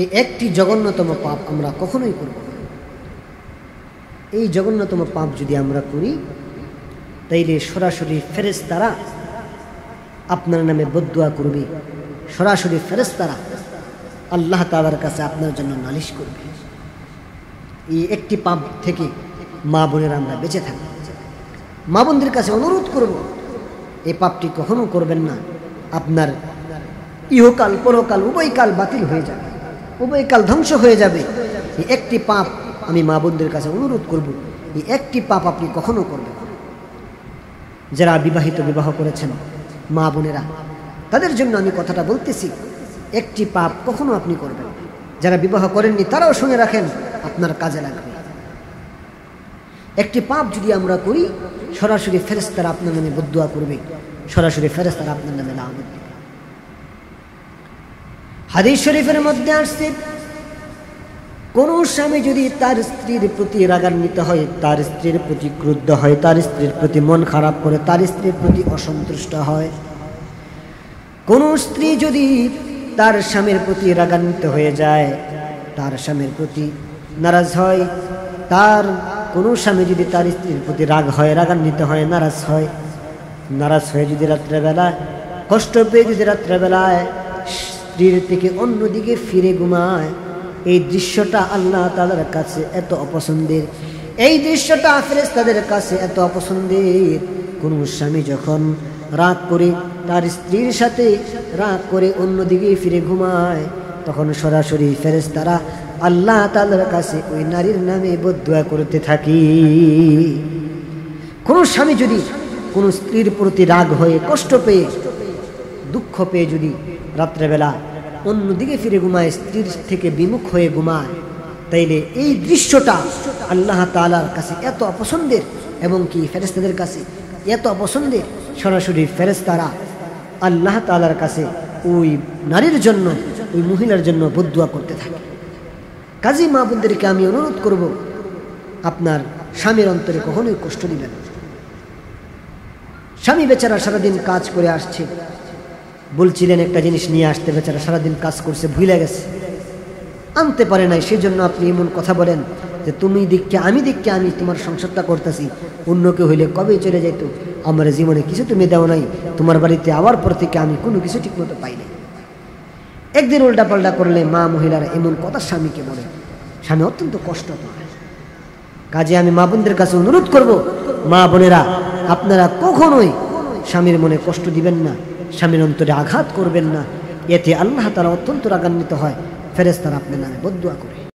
এই একটি জঘন্যতম পাপ আমরা কখনোই করব না। এই জঘন্যতম পাপ যদি আমরা করি তাইলে সরাসরি ফেরেশতারা আপনার নামে বদদুয়া করবে, সরাসরি ফেরেশতারা আল্লাহ তাআলার কাছে আপনার জন্য নালিশ করবে। এই একটি পাপ থেকে মা বোনেরা আমরা বেঁচে থাকব। মা বোনদের কাছে অনুরোধ করব, এই পাপটি কখনো করবেন না। আপনার ইহকাল পরকাল উভয়কাল বাতিল হয়ে যাবে, উভয়কাল ধ্বংস হয়ে যাবে। এই একটি পাপ আমি মা বোনদের কাছে অনুরোধ করব, এই একটি পাপ আপনি কখনো করবেন না। যারা বিবাহ করেছেন মা বোনেরা, তাদের জন্য আমি কথাটা বলতেছি, একটি পাপ কখনো আপনি করবেন না। যারা বিবাহ করেননি তারাও শুনে রাখেন, আপনার কাজে লাগবে। একটি পাপ যদি আমরা করি সরাসরি ফেরেশতারা আপনার নামে বদদুয়া করবে, সরাসরি ফেরেশতারা আপনার নামে লানত দিবে। হাদিস শরীফের মধ্যে আসছে, কোন স্বামী যদি তার স্ত্রীর প্রতি রাগান্বিত হয়, তার স্ত্রীর প্রতি ক্রুদ্ধ হয়, তার স্ত্রীর প্রতি মন খারাপ করে, তার স্ত্রীর প্রতি অসন্তুষ্ট হয়, কোন স্ত্রী যদি তার স্বামীর প্রতি রাগান্বিত হয়ে যায়, তার স্বামীর প্রতি নারাজ হয়, তার কোন স্বামী যদি তার স্ত্রীর প্রতি রাগ হয়, রাগান্বিত হয়, নারাজ হয়ে যদি রাত্রেবেলায় কষ্ট পেয়ে যদি রাত্রেবেলায় স্ত্রীর থেকে অন্যদিকে ফিরে ঘুমায়, এই দৃশ্যটা আল্লাহ তাআলার কাছে এত অপছন্দের, এই দৃশ্যটা ফেরেশতাদের কাছে এত অপছন্দের। কোন স্বামী যখন রাগ করে তার স্ত্রীর সাথে রাগ করে অন্যদিকে ফিরে ঘুমায়, তখন সরাসরি ফেরেশতারা আল্লাহ তাআলার কাছে ওই নারীর নামে বদদুয়া করতে থাকে। কোন স্বামী যদি কোন স্ত্রীর প্রতি রাগ হয়ে কষ্ট পেয়ে দুঃখ পেয়ে যদি রাত্রেবেলা অন্যদিকে ফিরে ঘুমায়, স্ত্রীর থেকে বিমুখ হয়ে ঘুমায়, তাইলে এই দৃশ্যটা আল্লাহ তাআলার কাছে এত অপছন্দের এবং কি ফেরেশতাদের কাছে এত অপছন্দের, সরাসরি ফেরেশতারা আল্লাহ তাআলার কাছে ওই নারীর জন্য, ওই মহিলার জন্য বদদুয়া করতে থাকে। কাজী মা বোনদেরকে আমি অনুরোধ করব, আপনার স্বামীর অন্তরে কখনোই কষ্ট দিবেন না। স্বামী বেচারা সারাদিন কাজ করে আসছে, বলছিলেন একটা জিনিস নিয়ে আসতে, বেচারা সারাদিন কাজ করছে, ভুলে গেছে, আনতে পারে নাই, সেই জন্য আপনি এমন কথা বলেন যে তুমি দিককে আমি তোমার সংসারটা করতেছি, অন্য কেউ হইলে কবেই চলে যাইত, আমার জীবনে কিছু তুমি দেও নাই, তোমার বাড়িতে আওয়ার পর থেকে আমি কোনো কিছু ঠিক মতো পাই নাই। একদিন উল্টা পাল্টা করলে মা মহিলারা এমন কথা স্বামীকে বলে, স্বামী অত্যন্ত কষ্ট পায়। কাজে আমি মা বোনদের কাছে অনুরোধ করব, মা বোনেরা আপনারা কখনোই স্বামীর মনে কষ্ট দিবেন না, স্বামীর অন্তরে আঘাত করবেন না, এতে আল্লাহ তাআলা অত্যন্ত রাগান্বিত হয়, ফেরেশতারা আপনার নামে বদদুয়া করে।